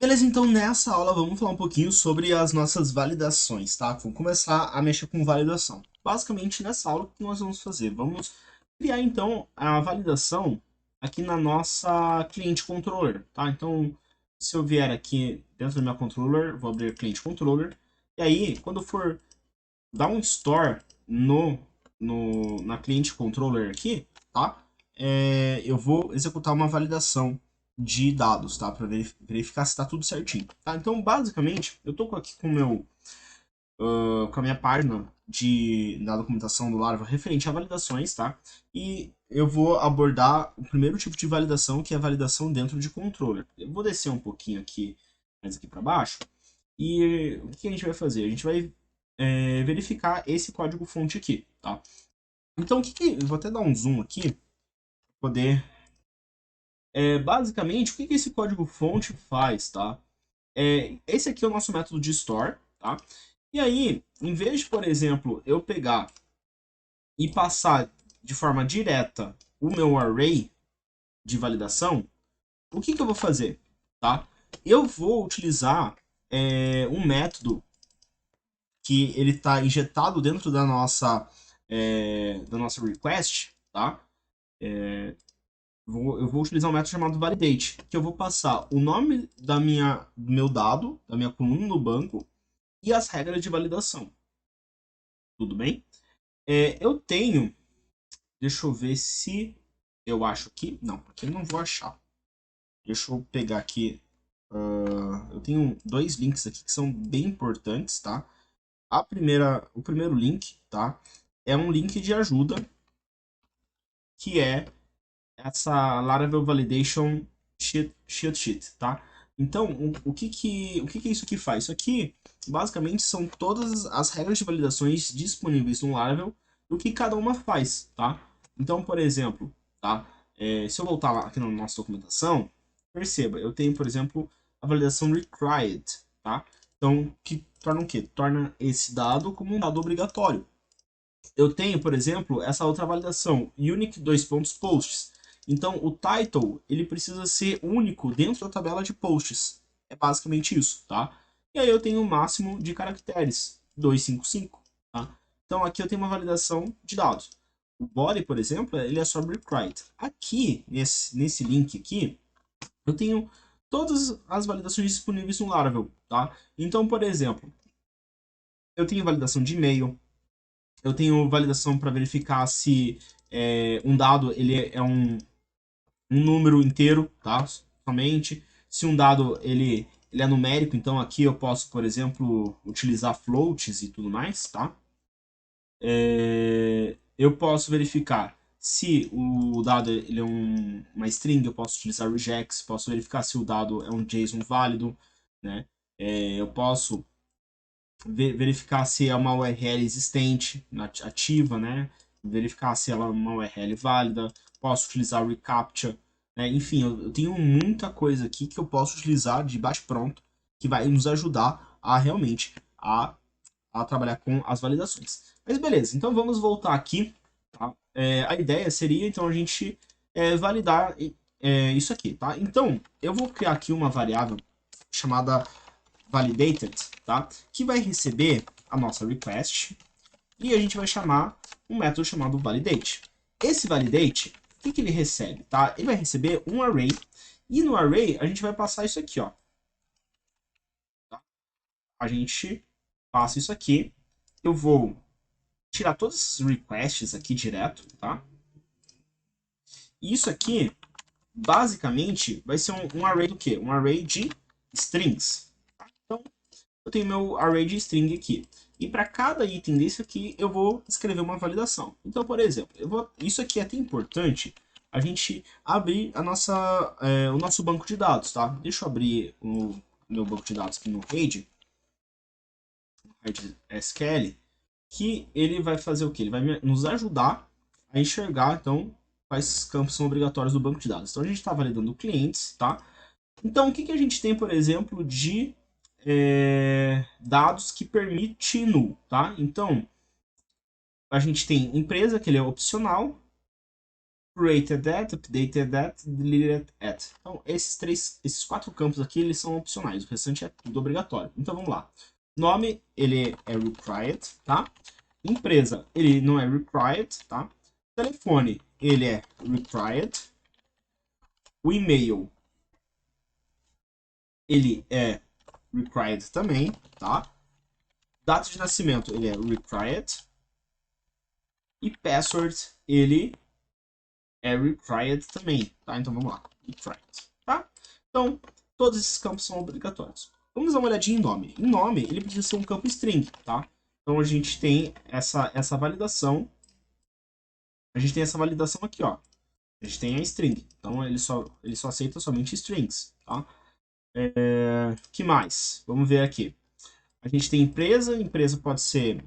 Beleza, então nessa aula vamos falar um pouquinho sobre as nossas validações, tá? Vamos começar a mexer com validação. Basicamente, nessa aula, o que nós vamos fazer? Vamos criar, então, a validação aqui na nossa cliente controller, tá? Então, se eu vier aqui dentro da minha controller, vou abrir cliente controller, e aí, quando for dar um store na cliente controller aqui, tá? Eu vou executar uma validação de dados, tá? Para verificar se está tudo certinho, tá? Então, basicamente, eu tô aqui com com a minha página da documentação do Laravel referente a validações, tá? E eu vou abordar o primeiro tipo de validação, que é a validação dentro de controller. Eu vou descer um pouquinho aqui, mais aqui para baixo, e o que a gente vai fazer? A gente vai verificar esse código-fonte aqui, tá? Então, eu vou até dar um zoom aqui, poder... basicamente, o que esse código-fonte faz, tá? Esse aqui é o nosso método de store, tá? E aí, em vez de, por exemplo, eu pegar e passar de forma direta o meu array de validação, o que eu vou fazer, tá? Eu vou utilizar um método que ele está injetado dentro da nossa request, tá? Eu vou utilizar um método chamado validate, que eu vou passar o nome do meu dado, da minha coluna no banco e as regras de validação. Tudo bem? Eu tenho, deixa eu ver se eu acho aqui. Não, aqui eu não vou achar. Deixa eu pegar aqui. Eu tenho dois links aqui que são bem importantes, tá? O primeiro link, tá? É um link de ajuda que é essa Laravel Validation Sheet, tá? Então, o que isso aqui faz? Isso aqui, basicamente, são todas as regras de validações disponíveis no Laravel, o que cada uma faz, tá? Então, por exemplo, tá? Se eu voltar lá aqui na nossa documentação, perceba, eu tenho, por exemplo, a validação required, tá? Então, que torna o quê? Torna esse dado como um dado obrigatório. Eu tenho, por exemplo, essa outra validação, unique dois pontos posts. Então, o title, ele precisa ser único dentro da tabela de posts. É basicamente isso, tá? E aí eu tenho o máximo de caracteres, 255, tá? Então, aqui eu tenho uma validação de dados. O body, por exemplo, ele é sobre required. Aqui, nesse link aqui, eu tenho todas as validações disponíveis no Laravel, tá? Então, por exemplo, eu tenho validação de e-mail, eu tenho validação para verificar se um dado um número inteiro, tá? Somente. Se um dado ele é numérico, então aqui eu posso, por exemplo, utilizar floats e tudo mais, tá? Eu posso verificar se o dado ele é uma string, eu posso utilizar regex, posso verificar se o dado é um JSON válido, né? Eu posso verificar se é uma URL existente, ativa, né? Verificar se ela é uma URL válida, posso utilizar o reCAPTCHA, né? Enfim, eu tenho muita coisa aqui que eu posso utilizar de bate-pronto que vai nos ajudar a realmente a trabalhar com as validações. Mas beleza, então vamos voltar aqui. Tá? A ideia seria então a gente validar isso aqui, tá? Então eu vou criar aqui uma variável chamada validated, tá? Que vai receber a nossa request e a gente vai chamar um método chamado validate. Esse validate, o que ele recebe, tá? Ele vai receber um array e no array a gente vai passar isso aqui, ó. Tá? A gente passa isso aqui. Eu vou tirar todos esses requests aqui direto, tá? E isso aqui, basicamente, vai ser um array do quê? Um array de strings. Tá? Então, eu tenho meu array de string aqui. E para cada item desse aqui, eu vou escrever uma validação. Então, por exemplo, isso aqui é até importante a gente abrir o nosso banco de dados, tá? Deixa eu abrir o meu banco de dados aqui no RAID, SQL, que ele vai fazer o quê? Ele vai nos ajudar a enxergar, então, quais campos são obrigatórios do banco de dados. Então, a gente está validando clientes, tá? Então, o que a gente tem, por exemplo, de dados que permite null, tá? Então, a gente tem empresa, que ele é opcional, created at, updated at, deleted at. Então, esses 4 campos aqui, eles são opcionais. O restante é tudo obrigatório. Então, vamos lá. Nome, ele é required, tá? Empresa, ele não é required, tá? Telefone, ele é required. O e-mail, ele é required também, tá? Data de nascimento, ele é required. E password, ele é required também, tá? Então vamos lá, required, tá? Então, todos esses campos são obrigatórios. Vamos dar uma olhadinha em nome. Em nome, ele precisa ser um campo string, tá? Então a gente tem essa validação. A gente tem essa validação aqui, ó. A gente tem a string. Então ele só aceita somente strings, tá? Que mais? Vamos ver aqui. A gente tem empresa. Empresa pode ter,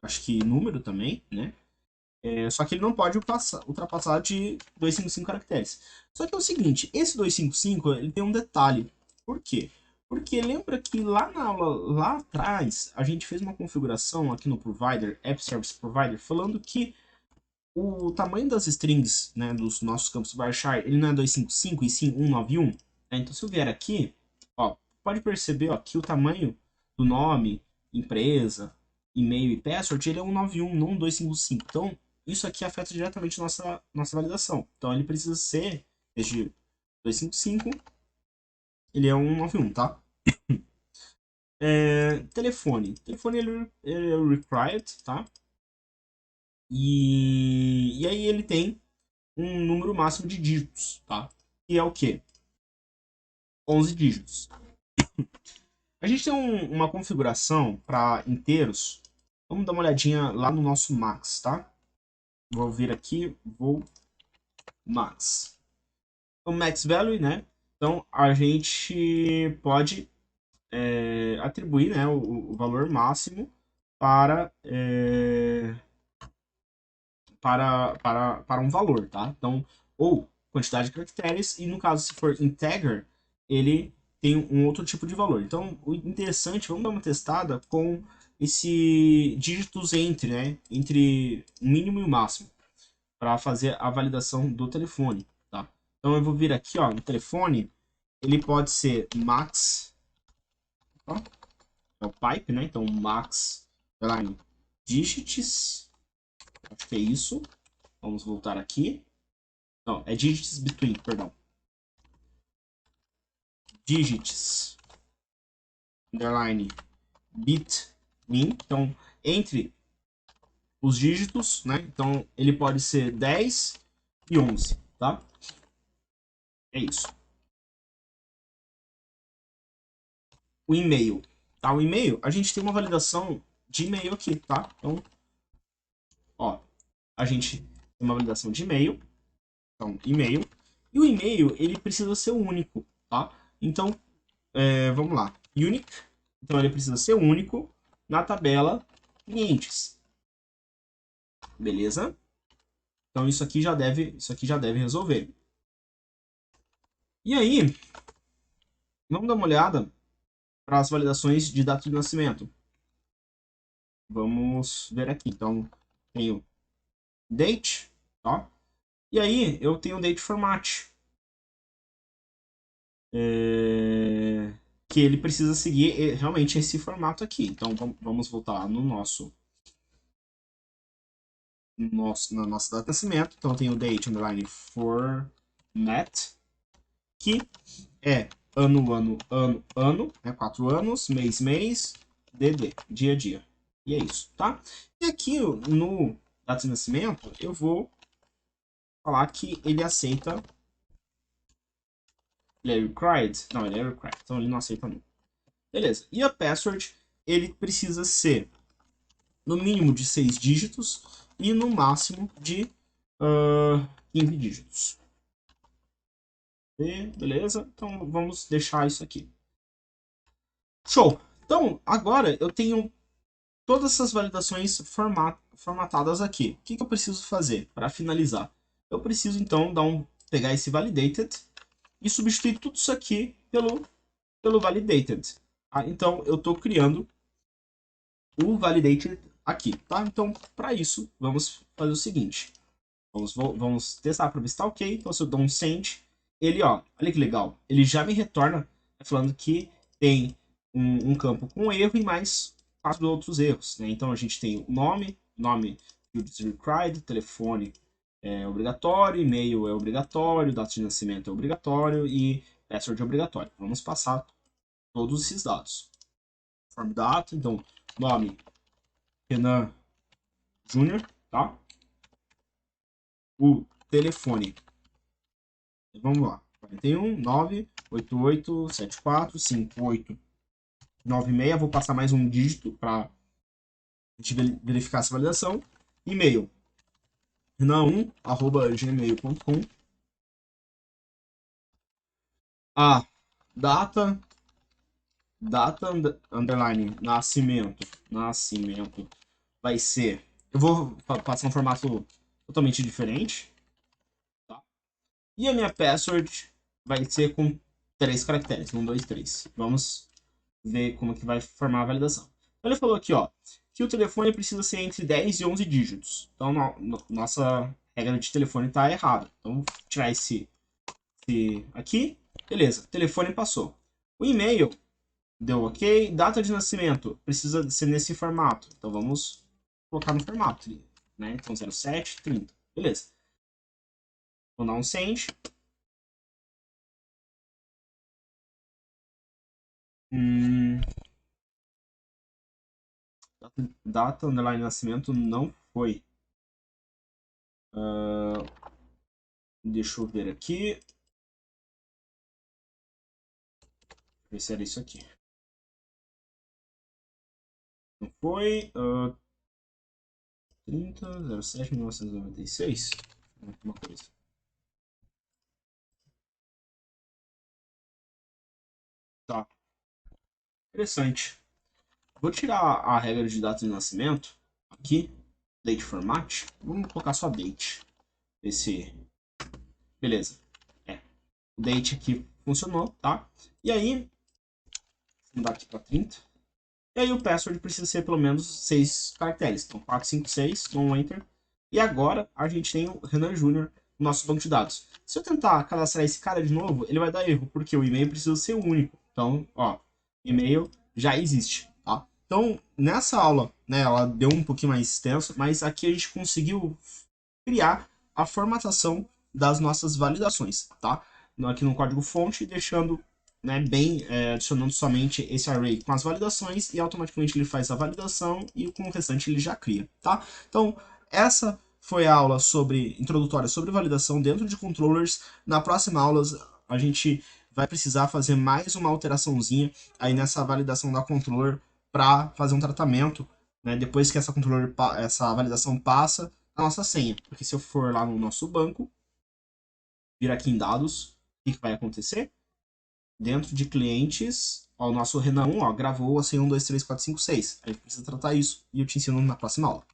acho que número também, né? Só que ele não pode ultrapassar de 255 caracteres. Só que é o seguinte, esse 255 ele tem um detalhe. Por quê? Porque lembra que lá na aula, lá atrás, a gente fez uma configuração aqui no Provider, App Service Provider, falando que o tamanho das strings, né, dos nossos campos varchar, ele não é 255 e sim 191. Então se eu vier aqui, ó, pode perceber ó, que o tamanho do nome, empresa, e-mail e password, ele é 191, não 255. Então, isso aqui afeta diretamente nossa validação. Então, ele precisa ser, desde 255, ele é 191, tá? Telefone. Telefone, ele é required, tá? E aí ele tem um número máximo de dígitos, tá? Que é o quê? 11 dígitos. A gente tem uma configuração para inteiros. Vamos dar uma olhadinha lá no nosso max, tá? Vou vir aqui, vou max. O max value, né? Então a gente pode atribuir, né, o valor máximo para, para um valor, tá? Então, ou quantidade de caracteres, e no caso, se for integer, ele tem um outro tipo de valor. Então, o interessante, vamos dar uma testada com esse dígitos entre, né? Entre o mínimo e o máximo, para fazer a validação do telefone, tá? Então, eu vou vir aqui, ó, no telefone, ele pode ser max, ó, é o pipe, né? Então, max, line, digits, acho que é isso. Vamos voltar aqui. Não, é digits between, perdão. Digits, underline, between. Então, entre os dígitos, né? Então, ele pode ser 10 e 11, tá? É isso. O e-mail, tá? O e-mail, a gente tem uma validação de e-mail aqui, tá? Então, ó, a gente tem uma validação de e-mail. Então, e-mail. E o e-mail, ele precisa ser único, tá? Então, vamos lá. Unique. Então, ele precisa ser único na tabela clientes. Beleza? Então, isso aqui já deve resolver. E aí, vamos dar uma olhada para as validações de data de nascimento. Vamos ver aqui. Então, tenho date, tá? E aí, eu tenho date format. Que ele precisa seguir realmente esse formato aqui. Então, vamos voltar no na nossa data de nascimento. Então, eu tenho date underline format, que é ano, né? 4 anos, mês, dia, dia. E é isso, tá? E aqui no data de nascimento, eu vou falar que ele aceita. Ele é required? Não, ele é required, então ele não aceita não. Beleza. E a password, ele precisa ser no mínimo de 6 dígitos e no máximo de 15 dígitos. Beleza? Então vamos deixar isso aqui. Show! Então, agora eu tenho todas essas validações formatadas aqui. O que eu preciso fazer para finalizar? Eu preciso então pegar esse validated e substituir tudo isso aqui pelo validated. Então eu estou criando o validated aqui, tá? Então para isso vamos fazer o seguinte: Vamos testar para ver se tá ok. Então, se eu dou um send, ele, ó, olha que legal. Ele já me retorna falando que tem um campo com erro e mais 4 outros erros, né? Então, a gente tem o nome fields required, telefone é obrigatório, e-mail é obrigatório, data de nascimento é obrigatório e password é obrigatório. Vamos passar todos esses dados. Form data, então, nome Renan Júnior, tá? O telefone, vamos lá, 41 988 74 58 96, vou passar mais um dígito para a gente verificar essa validação. E-mail, renan1@gmail.com. A data underline nascimento vai ser, eu vou passar um formato totalmente diferente, tá? E a minha password vai ser com 3 caracteres, 1, 2, 3. Vamos ver como que vai formar a validação. Então ele falou aqui, ó, que o telefone precisa ser entre 10 e 11 dígitos. Então nossa regra de telefone está errada. Então vou tirar esse aqui. Beleza, telefone passou. O e-mail deu ok. Data de nascimento precisa ser nesse formato. Então vamos colocar no formato, né? Então 07, 30. Beleza. Vou dar um send. Data underline nascimento não foi. Deixa eu ver aqui. Ver se era isso aqui. Não foi. 30/07/1996. Alguma coisa. Tá. Interessante. Vou tirar a regra de data de nascimento aqui. Date format. Vamos colocar só date. Esse. Beleza. É. O date aqui funcionou, tá? E aí. Vou mudar aqui para 30. E aí o password precisa ser pelo menos 6 caracteres. Então 456, dou um enter. E agora a gente tem o Renan Júnior no nosso banco de dados. Se eu tentar cadastrar esse cara de novo, ele vai dar erro, porque o e-mail precisa ser único. Então, ó, e-mail já existe, tá? Então, nessa aula, né, ela deu um pouquinho mais extenso, mas aqui a gente conseguiu criar a formatação das nossas validações, tá? Aqui no código fonte, deixando, né, bem, adicionando somente esse array com as validações e automaticamente ele faz a validação e com o restante ele já cria, tá? Então, essa foi a aula introdutória sobre validação dentro de controllers. Na próxima aula a gente vai precisar fazer mais uma alteraçãozinha aí nessa validação da controller para fazer um tratamento, né, depois que essa validação passa a nossa senha. Porque se eu for lá no nosso banco, vir aqui em dados, o que vai acontecer? Dentro de clientes, ó, o nosso Renan 1, ó, gravou a senha 1, 2, 3, 4, 5, 6. A gente precisa tratar isso e eu te ensino na próxima aula.